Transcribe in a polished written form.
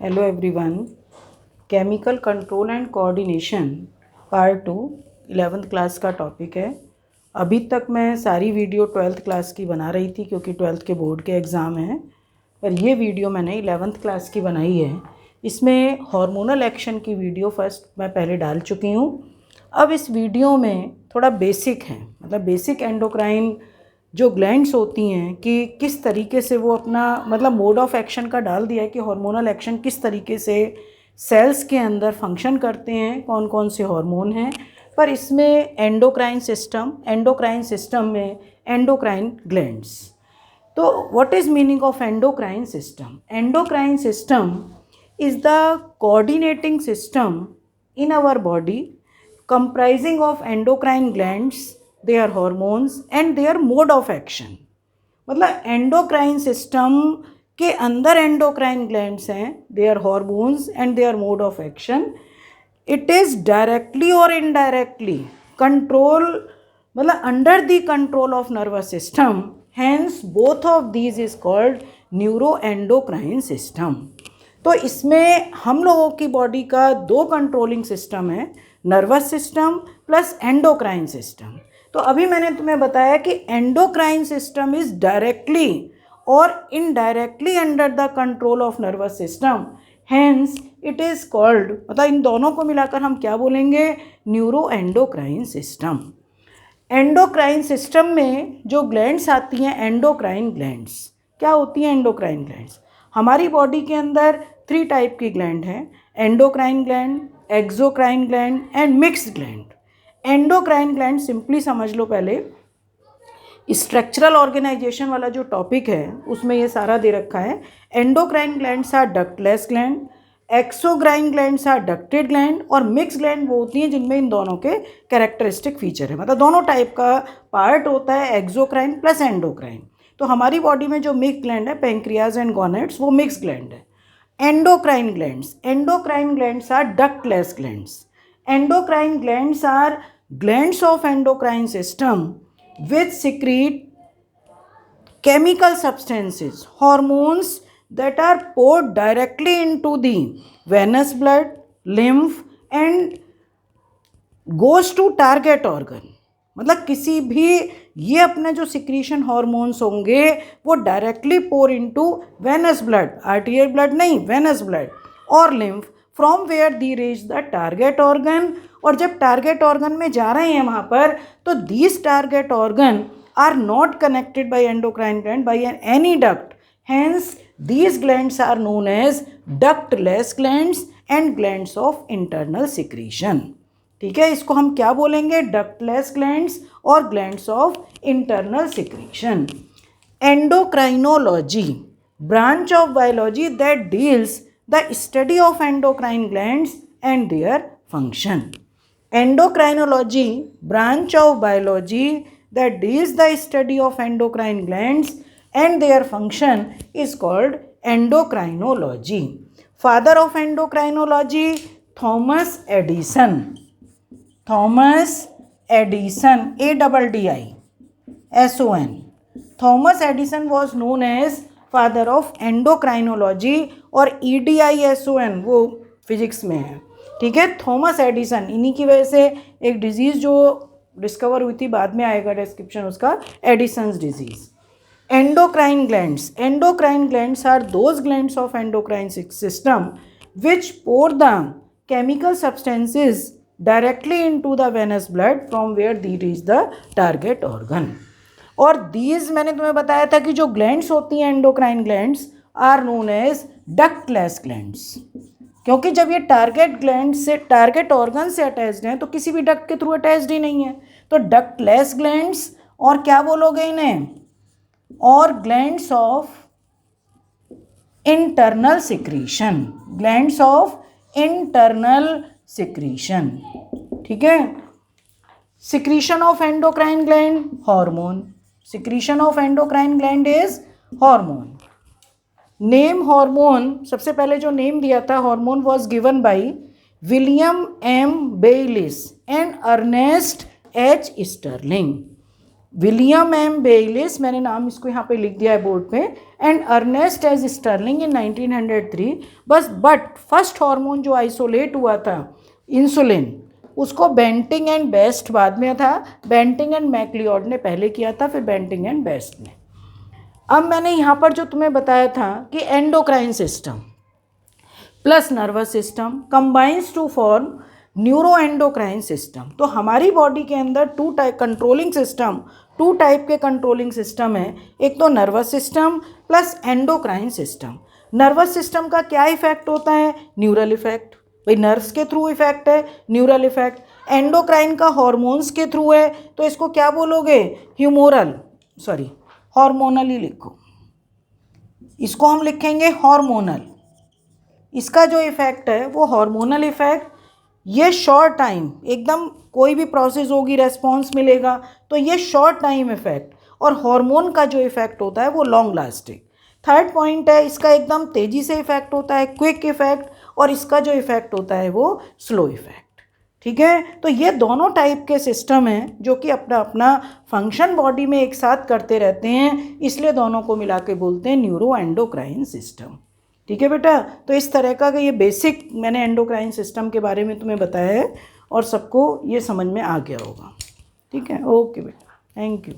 Hello everyone. Chemical control and coordination part 2 11th class का topic है। अभी तक मैं सारी वीडियो 12th क्लास की बना रही थी क्योंकि 12th के बोर्ड के एग्ज़ाम हैं, पर ये वीडियो मैंने 11th क्लास की बनाई है। इसमें हार्मोनल एक्शन की वीडियो फर्स्ट मैं पहले डाल चुकी हूँ। अब इस वीडियो में थोड़ा बेसिक है, मतलब बेसिक एंडोक्राइन जो ग्लैंड्स होती हैं कि किस तरीके से वो अपना मतलब मोड ऑफ एक्शन का डाल दिया है कि हार्मोनल एक्शन किस तरीके से सेल्स के अंदर फंक्शन करते हैं, कौन कौन से हार्मोन हैं। पर इसमें एंडोक्राइन सिस्टम में एंडोक्राइन ग्लैंड्स। तो what is meaning of endocrine system? Endocrine system is the coordinating system in our body comprising of endocrine glands, their hormones and their mode of action। मतलब endocrine system के अंदर endocrine glands हैं, their hormones and their mode of action. It is directly और indirectly control, मतलब under the control of nervous system. Hence both of these is called neuro endocrine system. तो इसमें हम लोगों की बॉडी का दो कंट्रोलिंग सिस्टम है, nervous system plus endocrine system. तो अभी मैंने तुम्हें बताया कि एंडोक्राइन सिस्टम इज डायरेक्टली और indirectly under the control of nervous system, hence it is called, मतलब इन दोनों को मिलाकर हम क्या बोलेंगे? Neuro endocrine system. Endocrine system में जो ग्लैंड्स आती हैं, एंडोक्राइन ग्लैंड्स क्या होती हैं? एंडोक्राइन ग्लैंड्स हमारी बॉडी के अंदर 3 टाइप की ग्लैंड हैं, endocrine gland, exocrine gland and mixed gland. Endocrine gland simply समझ लो, पहले स्ट्रक्चरल ऑर्गेनाइजेशन वाला जो टॉपिक है उसमें ये सारा दे रखा है। Endocrine glands are ductless gland, exocrine glands are ducted gland और मिक्स ग्लैंड वो होती हैं जिनमें इन दोनों के कैरेक्टरिस्टिक फीचर है, मतलब दोनों टाइप का पार्ट होता है, एक्सोक्राइन प्लस एंडोक्राइन। तो हमारी बॉडी में जो मिक्स ग्लैंड है, पेंक्रियाज एंड गोनेट्स, वो मिक्स ग्लैंड है। endocrine glands are ductless glands। endocrine glands are glands of endocrine system which secrete chemical substances, hormones that are poured directly into the venous blood, lymph and goes to target organ। मतलब किसी भी ये अपने जो secretion hormones होंगे वो directly pour into venous blood, arterial blood नहीं, venous blood और lymph, from where they reach the target organ. और जब टारगेट ऑर्गन में जा रहे हैं वहाँ पर, तो these target organ are not connected by endocrine gland by any duct, hence these glands are known as ductless glands and glands of internal secretion. ठीक है, इसको हम क्या बोलेंगे? डक्टलेस ग्लैंड्स और glands of internal secretion. Endocrinology, branch of biology that deals the study of endocrine glands and their function. Endocrinology, branch of biology that deals the study of endocrine glands and their function is called endocrinology. Father of endocrinology Thomas Addison. Thomas Addison, ADDISON। Thomas Addison was known as father of endocrinology और EDISON वो physics में है। ठीक है, Thomas Edison, इन्हीं की वजह से एक डिजीज़ जो डिस्कवर हुई थी, बाद में आएगा डिस्क्रिप्शन उसका, Addison's disease. Endocrine glands are those glands of endocrine system which pour the chemical substances directly into the venous blood from where they reach the target organ। और these मैंने तुम्हें बताया था कि जो ग्लैंड्स होती हैं endocrine glands are known as ductless glands, क्योंकि जब ये टारगेट ग्लैंड से, टारगेट ऑर्गन से अटैच्ड हैं तो किसी भी डक्ट के थ्रू अटैच्ड ही नहीं है। तो डक्टलेस ग्लैंड्स, और क्या बोलोगे इन्हें? और glands of internal secretion, glands of internal secretion. ठीक है, secretion of endocrine gland, hormone. Secretion of endocrine gland is hormone. Name hormone, सबसे पहले जो नेम दिया था hormone was given by William M. Bayliss and Ernest H. Starling. William M Bayliss, मैंने नाम इसको यहाँ पे लिख दिया है बोर्ड पे, एंड अर्नेस्ट एज स्टर्लिंग इन 1903। बस बट फर्स्ट हार्मोन जो आइसोलेट हुआ था इंसुलिन, उसको बेंटिंग एंड बेस्ट बाद में था। बेंटिंग एंड मैक्लियोड ने पहले किया था, फिर बेंटिंग एंड बेस्ट ने। अब मैंने यहाँ पर जो तुम्हें बताया था कि endocrine system plus nervous system combines to form neuro endocrine system. तो हमारी बॉडी के अंदर टू टाइप के कंट्रोलिंग सिस्टम है। एक तो nervous system plus endocrine system. Nervous system का क्या इफेक्ट होता है? न्यूरल इफेक्ट, भाई नर्व्स के थ्रू इफेक्ट है, न्यूरल इफेक्ट। एंडोक्राइन का हॉर्मोन्स के थ्रू है, तो इसको क्या बोलोगे? हार्मोनल ही लिखो, इसको हम लिखेंगे हार्मोनल। इसका जो इफेक्ट है वो हार्मोनल इफेक्ट, ये शॉर्ट टाइम, एकदम कोई भी प्रोसेस होगी रेस्पॉन्स मिलेगा, तो ये शॉर्ट टाइम इफेक्ट। और हार्मोन का जो इफेक्ट होता है वो लॉन्ग लास्टिंग। थर्ड पॉइंट है, इसका एकदम तेज़ी से इफेक्ट होता है, क्विक इफेक्ट, और इसका जो इफेक्ट होता है वो स्लो इफेक्ट। ठीक है, तो ये दोनों टाइप के सिस्टम हैं जो कि अपना अपना फंक्शन बॉडी में एक साथ करते रहते हैं, इसलिए दोनों को मिला के बोलते हैं न्यूरो एंडोक्राइन सिस्टम। ठीक है बेटा, तो इस तरह का ये बेसिक मैंने एंडोक्राइन सिस्टम के बारे में तुम्हें बताया है और सबको ये समझ में आ गया होगा। ठीक है, ओके बेटा, थैंक यू।